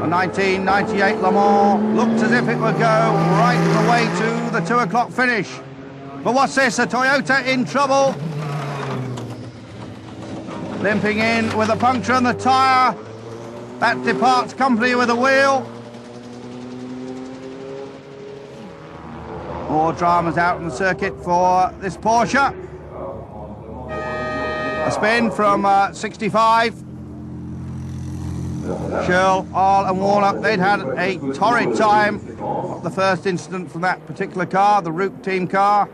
The 1998 Le Mans looked as if it would go right the way to the 2 o'clock finish. But what's this? A Toyota in trouble. Limping in with a puncture in the tyre. That departs company with a wheel. More dramas out on the circuit for this Porsche. A spin from 65. Shirl, Arl and Warnock, they'd had a torrid time. Not the first incident from that particular car, the Rook team car.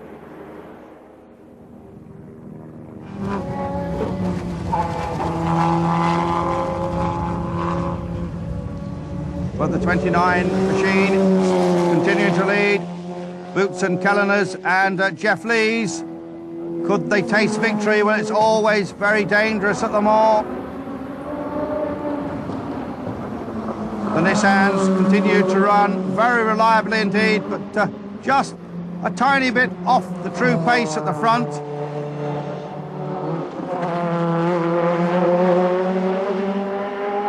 But the 29 machine continuing to lead. Boots and Kelleners and Jeff Lees. Could they taste victory when it's always very dangerous at the mall? The Nissans continue to run very reliably indeed, but just a tiny bit off the true pace at the front.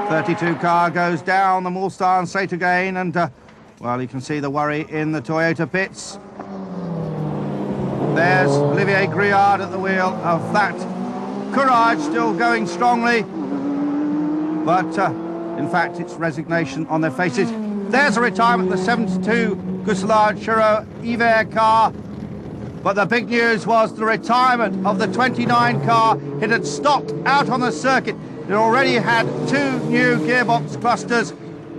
'32 car goes down the Mulsanne straight again, and well, you can see the worry in the Toyota pits. There's Olivier Griard at the wheel of that Courage, still going strongly, but in fact, it's resignation on their faces. There's a retirement, the 72 Gustave Chiro Hiver car. But the big news was the retirement of the 29 car. It had stopped out on the circuit. It already had 2 new gearbox clusters.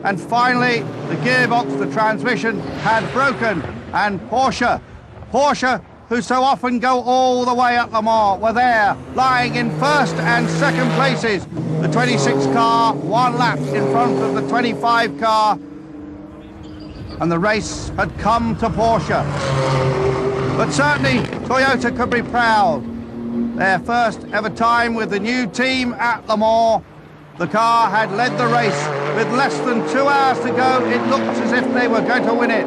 And finally, the gearbox, the transmission, had broken. And Porsche, who so often go all the way at Le Mans, were there, lying in first and second places. The 26 car, 1 lap in front of the 25 car, and the race had come to Porsche. But certainly, Toyota could be proud. Their first ever time with the new team at Le Mans. The car had led the race with less than 2 hours to go. It looked as if they were going to win it.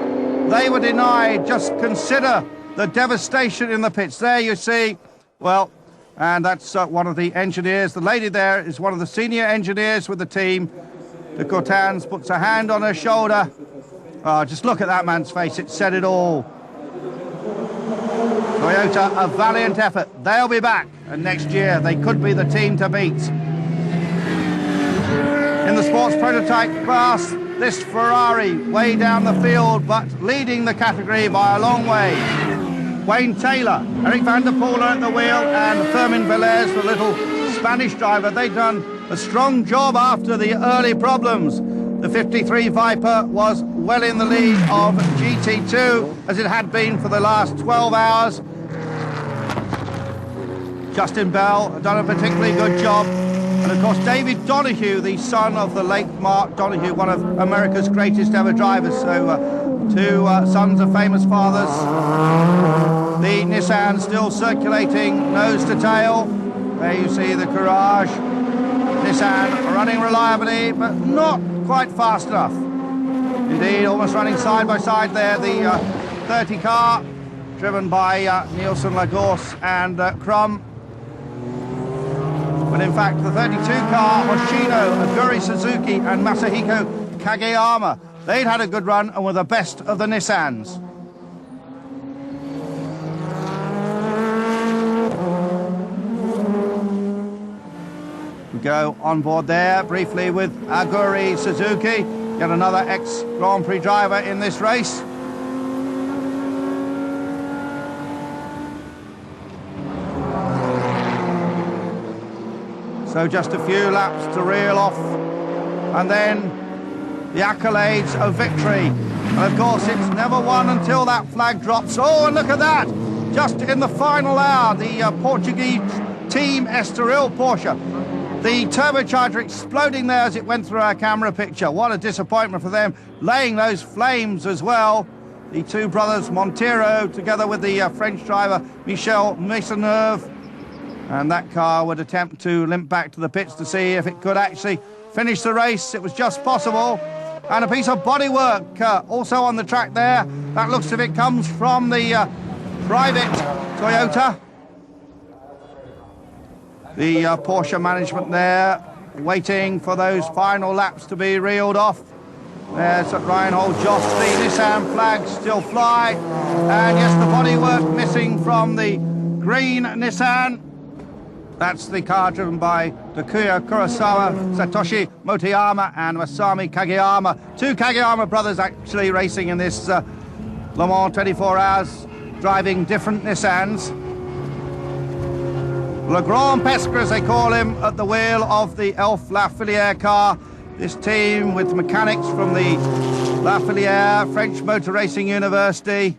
They were denied. Just consider the devastation in the pits. There you see, well, and that's one of the engineers. The lady there is one of the senior engineers with the team. De Courtins puts a hand on her shoulder. Oh, just look at that man's face. It said it all. Toyota, a valiant effort. They'll be back, and next year they could be the team to beat. In the sports prototype class, this Ferrari way down the field, but leading the category by a long way. Wayne Taylor, Eric van der Poel at the wheel, and Fermin Velez, the little Spanish driver. They'd done a strong job after the early problems. The 53 Viper was well in the lead of GT2, as it had been for the last 12 hours. Justin Bell had done a particularly good job. And of course, David Donohue, the son of the late Mark Donohue, one of America's greatest ever drivers. So 2 sons of famous fathers. The Nissan still circulating nose to tail. There you see the Courage. Nissan running reliably, but not quite fast enough. Indeed, almost running side by side there. The 30 car, driven by Nielsen, Lagos and Crum. But in fact, the 32 car, Hoshino, Aguri Suzuki and Masahiko Kageyama, they'd had a good run and were the best of the Nissans. We go on board there briefly with Aguri Suzuki, yet another ex-Grand Prix driver in this race. So just a few laps to reel off, and then the accolades of victory. And of course, it's never won until that flag drops. Oh, and look at that! Just in the final hour, the Portuguese team Estoril Porsche. The turbocharger exploding there as it went through our camera picture. What a disappointment for them, laying those flames as well. The 2 brothers Montero, together with the French driver Michel Maisonneuve. And that car would attempt to limp back to the pits to see if it could actually finish the race. It was just possible. And a piece of bodywork also on the track there. That looks as if it comes from the private Toyota. The Porsche management there, waiting for those final laps to be reeled off. There's Reinhold Jost, the Nissan flags still fly. And yes, the bodywork missing from the green Nissan. That's the car driven by Takuya Kurosawa, Satoshi Motoyama and Masami Kageyama. Two Kageyama brothers actually racing in this Le Mans 24 Hours, driving different Nissans. Le Grand Pesca, as they call him, at the wheel of the Elf Lafiliere car. This team with mechanics from the Lafiliere French Motor Racing University.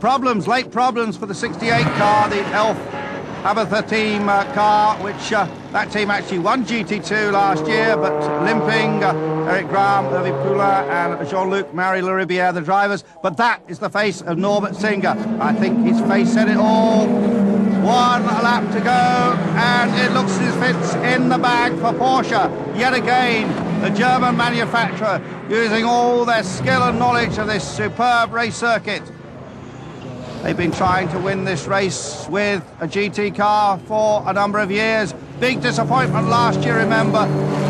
Problems, late problems for the 68 car, the Elf Abatha team car, which that team actually won GT2 last year, but limping, Eric Graham, Hervé Poulain and Jean-Luc Marie-Laribière, the drivers. But that is the face of Norbert Singer. I think his face said it all. One lap to go, and it looks as if it's in the bag for Porsche. Yet again, the German manufacturer using all their skill and knowledge of this superb race circuit. They've been trying to win this race with a GT car for a number of years. Big disappointment last year, remember,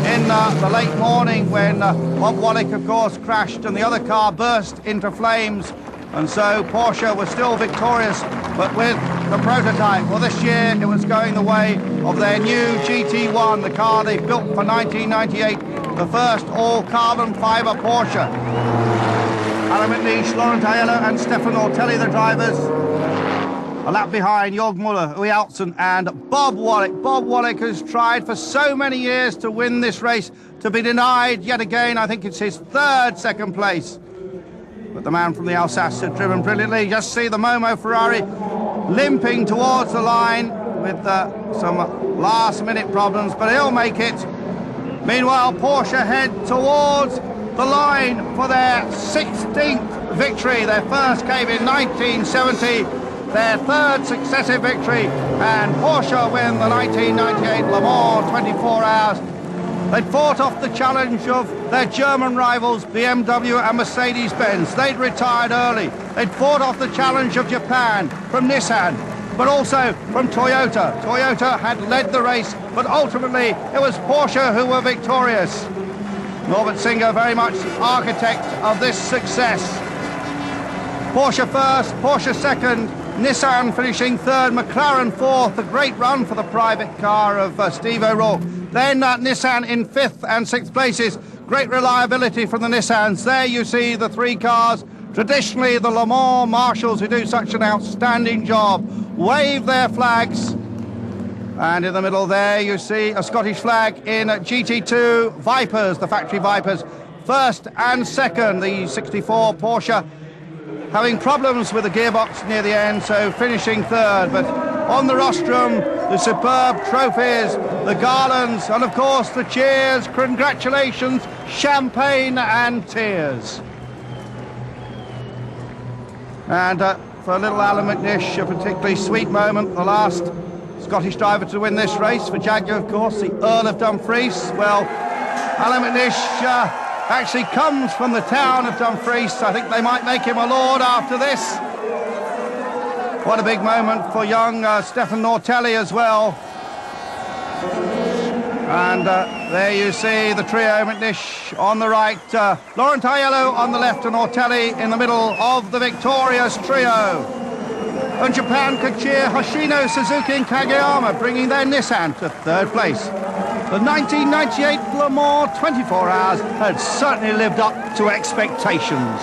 in the late morning when Bob Wallach, of course, crashed and the other car burst into flames. And so Porsche was still victorious, but with the prototype. Well, this year it was going the way of their new GT1, the car they built for 1998, the first all-carbon fibre Porsche. Alain McNish, Laurent Aiello and Stefan Ortelli, the drivers. A lap behind, Jörg Müller, Uwe Altzen and Bob Wallach. Bob Wallach has tried for so many years to win this race, to be denied yet again. I think it's his third second place. But the man from the Alsace had driven brilliantly. Just see the Momo Ferrari limping towards the line with some last-minute problems, but he'll make it. Meanwhile, Porsche head towards the line for their 16th victory. Their first came in 1970, their third successive victory, and Porsche win the 1998 Le Mans 24 Hours. They'd fought off the challenge of their German rivals, BMW and Mercedes-Benz. They'd retired early. They'd fought off the challenge of Japan from Nissan, but also from Toyota. Toyota had led the race, but ultimately it was Porsche who were victorious. Norbert Singer very much the architect of this success. Porsche first, Porsche second, Nissan finishing third, McLaren fourth. A great run for the private car of Steve O'Rourke. Then Nissan in fifth and sixth places. Great reliability from the Nissans. There you see the three cars, traditionally the Le Mans marshals who do such an outstanding job, wave their flags. And in the middle there you see a Scottish flag in GT2 Vipers, the factory Vipers. First and second, the 64 Porsche having problems with the gearbox near the end, so finishing third. But on the rostrum, the superb trophies, the garlands, and of course the cheers, congratulations, champagne and tears. And for little Alain McNish, a particularly sweet moment, the last Scottish driver to win this race for Jaguar, of course, the Earl of Dumfries. Well, Alain McNish actually comes from the town of Dumfries. I think they might make him a lord after this. What a big moment for young Stefan Ortelli as well. And there you see the trio, McNish on the right, Laurent Aiello on the left and Ortelli in the middle of the victorious trio. And Japan could cheer Hoshino, Suzuki and Kageyama, bringing their Nissan to third place. The 1998 Le Mans 24 Hours had certainly lived up to expectations.